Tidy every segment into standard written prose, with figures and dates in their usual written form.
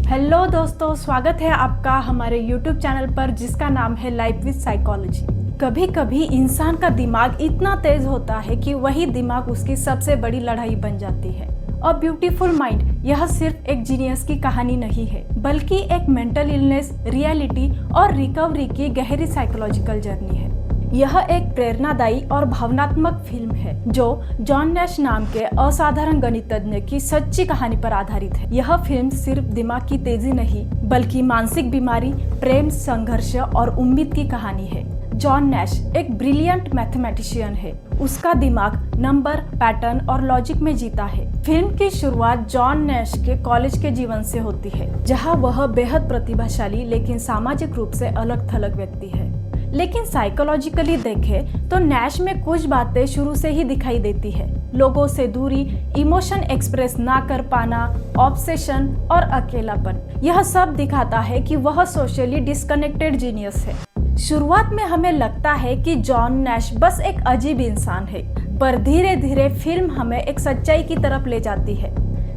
Hello दोस्तों, स्वागत है आपका हमारे YouTube चैनल पर जिसका नाम है लाइफ विद साइकोलॉजी। कभी कभी इंसान का दिमाग इतना तेज होता है कि वही दिमाग उसकी सबसे बड़ी लड़ाई बन जाती है। अ ब्यूटीफुल माइंड यह सिर्फ एक जीनियस की कहानी नहीं है, बल्कि एक मेंटल इलनेस, रियलिटी और रिकवरी की गहरी साइकोलॉजिकल जर्नी है। यह एक प्रेरणादायी और भावनात्मक फिल्म है जो जॉन नैश नाम के असाधारण गणितज्ञ की सच्ची कहानी पर आधारित है। यह फिल्म सिर्फ दिमाग की तेजी नहीं, बल्कि मानसिक बीमारी, प्रेम, संघर्ष और उम्मीद की कहानी है। जॉन नैश एक ब्रिलियंट मैथमेटिशियन है। उसका दिमाग नंबर, पैटर्न और लॉजिक में जीता है। फिल्म की शुरुआत जॉन नैश के कॉलेज के जीवन से होती है, जहां वह बेहद प्रतिभाशाली लेकिन सामाजिक रूप से अलग थलग व्यक्ति है। लेकिन साइकोलॉजिकली देखें तो नैश में कुछ बातें शुरू से ही दिखाई देती है। लोगों से दूरी, इमोशन एक्सप्रेस ना कर पाना, ऑब्सेशन और अकेलापन, यह सब दिखाता है कि वह सोशली डिस्कनेक्टेड जीनियस है। शुरुआत में हमें लगता है कि जॉन नैश बस एक अजीब इंसान है, पर धीरे धीरे फिल्म हमें एक सच्चाई की तरफ ले जाती है।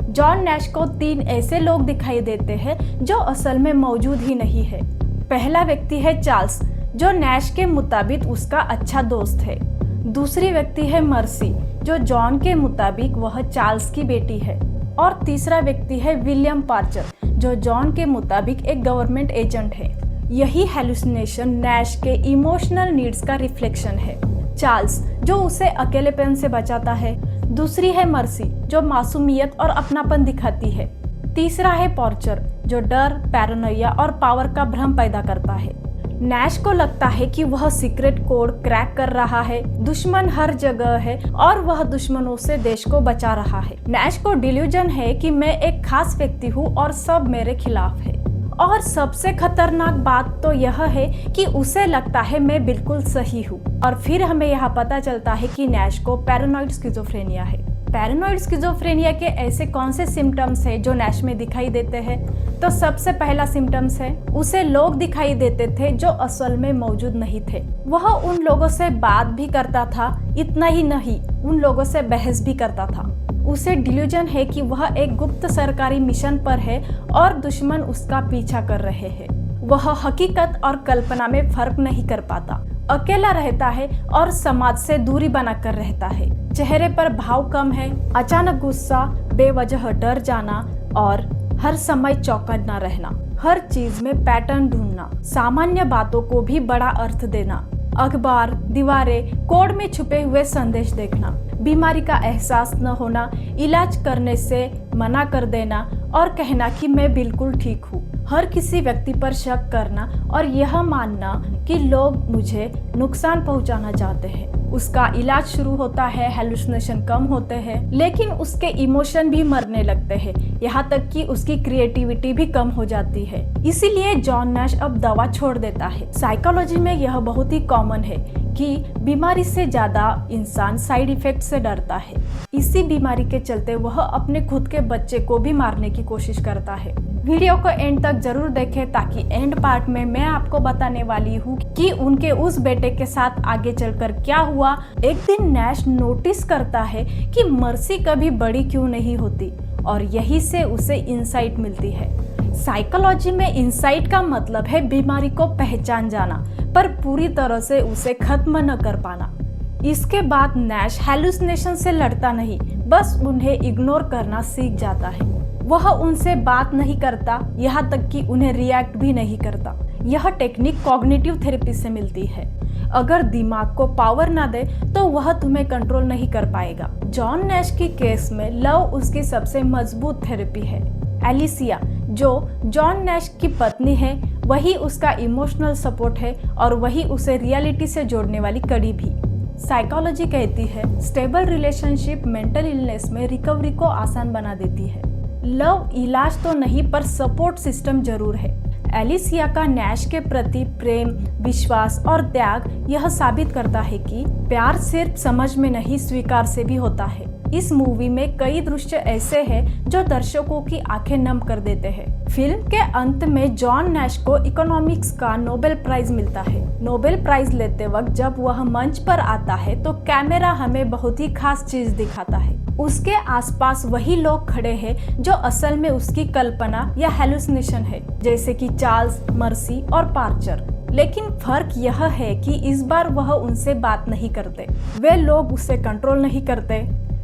जॉन नैश को 3 ऐसे लोग दिखाई देते हैं जो असल में मौजूद ही नहीं है। पहला व्यक्ति है चार्ल्स, जो नैश के मुताबिक उसका अच्छा दोस्त है। दूसरी व्यक्ति है मर्सी, जो जॉन के मुताबिक वह चार्ल्स की बेटी है। और तीसरा व्यक्ति है विलियम पार्चर, जो जॉन के मुताबिक एक गवर्नमेंट एजेंट है। यही हेलुसिनेशन नैश के इमोशनल नीड्स का रिफ्लेक्शन है। चार्ल्स जो उसे अकेलेपन से बचाता है, दूसरी है मर्सी जो मासूमियत और अपनापन दिखाती है, तीसरा है पार्चर जो डर, पैरानोया और पावर का भ्रम पैदा करता है। नैश को लगता है कि वह सीक्रेट कोड क्रैक कर रहा है, दुश्मन हर जगह है और वह दुश्मनों से देश को बचा रहा है। नैश को डिल्यूजन है कि मैं एक खास व्यक्ति हूँ और सब मेरे खिलाफ है। और सबसे खतरनाक बात तो यह है कि उसे लगता है मैं बिल्कुल सही हूँ। और फिर हमें यह पता चलता है कि नैश को पैरानॉइड स्किज़ोफ्रेनिया है। पैरानॉइड स्किज़ोफ्रेनिया के ऐसे कौन से सिम्टम्स हैं जो नैश में दिखाई देते हैं? तो सबसे पहला सिम्टम्स है, उसे लोग दिखाई देते थे जो असल में मौजूद नहीं थे। वह उन लोगों से बात भी करता था, इतना ही नहीं, उन लोगों से बहस भी करता था। उसे डिल्यूजन है कि वह एक गुप्त सरकारी मिशन पर है और दुश्मन उसका पीछा कर रहे हैं। वह हकीकत और कल्पना में फर्क नहीं कर पाता, अकेला रहता है और समाज से दूरी बनाकर रहता है। चेहरे पर भाव कम है, अचानक गुस्सा, बेवजह डर जाना और हर समय चौकन्ना रहना, हर चीज में पैटर्न ढूंढना, सामान्य बातों को भी बड़ा अर्थ देना, अखबार, दीवारें, कोड में छुपे हुए संदेश देखना, बीमारी का एहसास न होना, इलाज करने से मना कर देना और कहना कि मैं बिल्कुल ठीक हूँ, हर किसी व्यक्ति पर शक करना और यह मानना कि लोग मुझे नुकसान पहुंचाना चाहते हैं। उसका इलाज शुरू होता है, हेलुसिनेशन कम होते हैं, लेकिन उसके इमोशन भी मरने लगते हैं, यहाँ तक कि उसकी क्रिएटिविटी भी कम हो जाती है। इसीलिए जॉन नैश अब दवा छोड़ देता है। साइकोलॉजी में यह बहुत ही कॉमन है कि बीमारी से ज्यादा इंसान साइड इफेक्ट से डरता है। इसी बीमारी के चलते वह अपने खुद के बच्चे को भी मारने की कोशिश करता है। वीडियो को एंड तक जरूर देखें ताकि एंड पार्ट में मैं आपको बताने वाली हूँ कि उनके उस बेटे के साथ आगे चलकर क्या हुआ। एक दिन नैश नोटिस करता है कि मर्सी कभी बड़ी क्यों नहीं होती और यही से उसे इंसाइट मिलती है। साइकोलॉजी में इंसाइट का मतलब है बीमारी को पहचान जाना, पर पूरी तरह से उसे खत्म न कर पाना। इसके बाद नैश हेलुसिनेशन से लड़ता नहीं, बस उन्हें इग्नोर करना सीख जाता है। वह उनसे बात नहीं करता, यहाँ तक कि उन्हें रिएक्ट भी नहीं करता। यह टेक्निक कॉग्निटिव थेरेपी से मिलती है। अगर दिमाग को पावर ना दे तो वह तुम्हें कंट्रोल नहीं कर पाएगा। जॉन नैश की केस में लव उसकी सबसे मजबूत थेरेपी है। एलिसिया जो जॉन नैश की पत्नी है, वही उसका इमोशनल सपोर्ट है और वही उसे रियलिटी से जोड़ने वाली कड़ी भी। साइकोलॉजी कहती है स्टेबल रिलेशनशिप मेंटल इलनेस में रिकवरी को आसान बना देती है। लव इलाज तो नहीं, पर सपोर्ट सिस्टम जरूर है। एलिसिया का नैश के प्रति प्रेम, विश्वास और त्याग यह साबित करता है कि प्यार सिर्फ समझ में नहीं, स्वीकार से भी होता है। इस मूवी में कई दृश्य ऐसे हैं जो दर्शकों की आंखें नम कर देते हैं। फिल्म के अंत में जॉन नैश को इकोनॉमिक्स का नोबेल प्राइज मिलता है। नोबेल प्राइज लेते वक्त जब वह मंच पर आता है तो कैमरा हमें बहुत ही खास चीज दिखाता है। उसके आसपास वही लोग खड़े हैं जो असल में उसकी कल्पना या हेलुसिनेशन है, जैसे कि चार्ल्स, मर्सी और पार्चर। लेकिन फर्क यह है कि इस बार वह उनसे बात नहीं करते, वे लोग उसे कंट्रोल नहीं करते,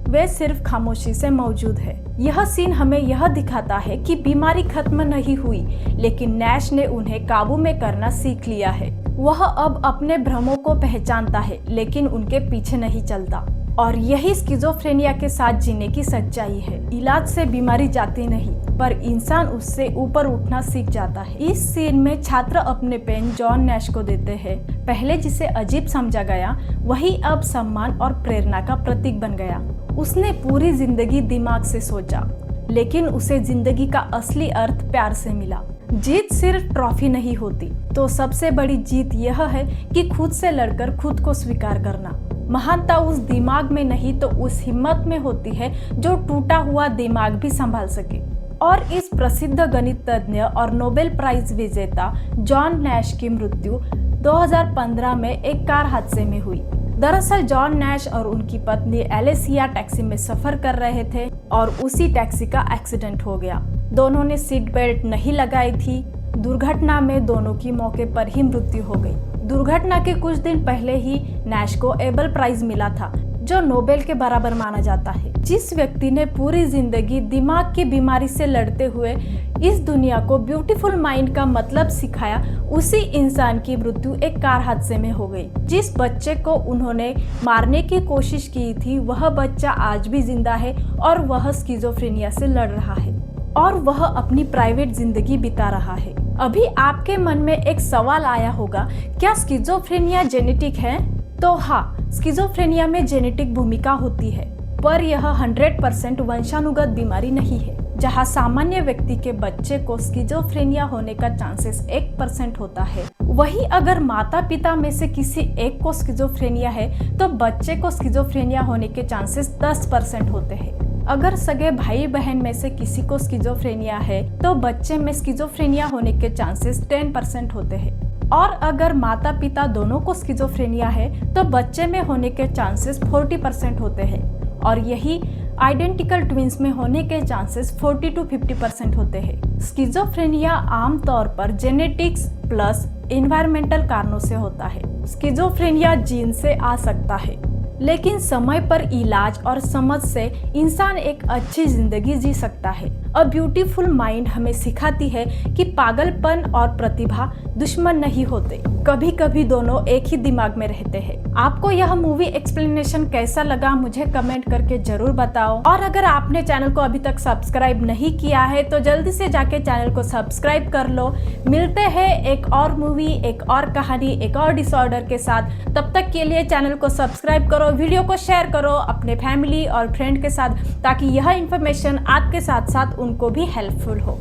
वे सिर्फ खामोशी से मौजूद है। यह सीन हमें यह दिखाता है कि बीमारी खत्म नहीं हुई, लेकिन नैश ने उन्हें काबू में करना सीख लिया है। वह अब अपने भ्रमों को पहचानता है, लेकिन उनके पीछे नहीं चलता। और यही स्किज़ोफ्रेनिया के साथ जीने की सच्चाई है। इलाज से बीमारी जाती नहीं, पर इंसान उससे ऊपर उठना सीख जाता है। इस सीन में छात्र अपने पेन जॉन नैश को देते हैं। पहले जिसे अजीब समझा गया, वही अब सम्मान और प्रेरणा का प्रतीक बन गया। उसने पूरी जिंदगी दिमाग से सोचा, लेकिन उसे जिंदगी का असली अर्थ प्यार से मिला। जीत सिर्फ ट्रॉफी नहीं होती, तो सबसे बड़ी जीत यह है कि खुद से लड़कर खुद को स्वीकार करना। महानता उस दिमाग में नहीं तो उस हिम्मत में होती है जो टूटा हुआ दिमाग भी संभाल सके। और इस प्रसिद्ध गणित तज्ञ और नोबेल प्राइज विजेता जॉन नैश की मृत्यु 2015 में एक कार हादसे में हुई। दरअसल जॉन नैश और उनकी पत्नी एलेसिया टैक्सी में सफर कर रहे थे और उसी टैक्सी का एक्सीडेंट हो गया। दोनों ने सीट बेल्ट नहीं लगाई थी। दुर्घटना में दोनों की मौके पर ही मृत्यु हो गई। दुर्घटना के कुछ दिन पहले ही नैश को एबल प्राइज मिला था, जो नोबेल के बराबर माना जाता है। जिस व्यक्ति ने पूरी जिंदगी दिमाग की बीमारी से लड़ते हुए इस दुनिया को ब्यूटीफुल माइंड का मतलब सिखाया, उसी इंसान की मृत्यु एक कार हादसे में हो गई। जिस बच्चे को उन्होंने मारने की कोशिश की थी, वह बच्चा आज भी जिंदा है और वह स्किज़ोफ्रेनिया से लड़ रहा है और वह अपनी प्राइवेट जिंदगी बिता रहा है। अभी आपके मन में एक सवाल आया होगा, क्या स्किज़ोफ्रेनिया जेनेटिक है? तो हाँ, स्किज़ोफ्रेनिया में जेनेटिक भूमिका होती है, पर यह 100% वंशानुगत बीमारी नहीं है। जहाँ सामान्य व्यक्ति के बच्चे को स्किज़ोफ्रेनिया होने का चांसेस 1% होता है, वही अगर माता पिता में से किसी एक को स्किज़ोफ्रेनिया है तो बच्चे को स्किज़ोफ्रेनिया होने के चांसेस 10% होते हैं। अगर सगे भाई बहन में से किसी को स्किज़ोफ्रेनिया है तो बच्चे में स्किज़ोफ्रेनिया होने के चांसेस 10% होते हैं। और अगर माता पिता दोनों को स्किज़ोफ्रेनिया है तो बच्चे में होने के चांसेस 40% होते हैं। और यही आइडेंटिकल ट्विंस में होने के चांसेस 40 to 50% होते हैं। स्किज़ोफ्रेनिया आमतौर पर जेनेटिक्स प्लस एनवायरमेंटल कारणों से होता है। स्किज़ोफ्रेनिया जीन से आ सकता है, लेकिन समय पर इलाज और समझ से इंसान एक अच्छी जिंदगी जी सकता है। अ ब्यूटीफुल माइंड हमें सिखाती है कि पागलपन और प्रतिभा दुश्मन नहीं होते, कभी कभी दोनों एक ही दिमाग में रहते हैं। आपको यह मूवी एक्सप्लेनेशन कैसा लगा मुझे कमेंट करके जरूर बताओ। और अगर आपने चैनल को अभी तक सब्सक्राइब नहीं किया है तो जल्दी से जाके चैनल को सब्सक्राइब कर लो। मिलते हैं एक और मूवी, एक और कहानी, एक और डिसऑर्डर के साथ। तब तक के लिए चैनल को सब्सक्राइब करो, वीडियो को शेयर करो अपने फैमिली और फ्रेंड के साथ, ताकि यह इन्फॉर्मेशन आपके साथ साथ उनको भी हेल्पफुल हो।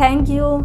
Thank you.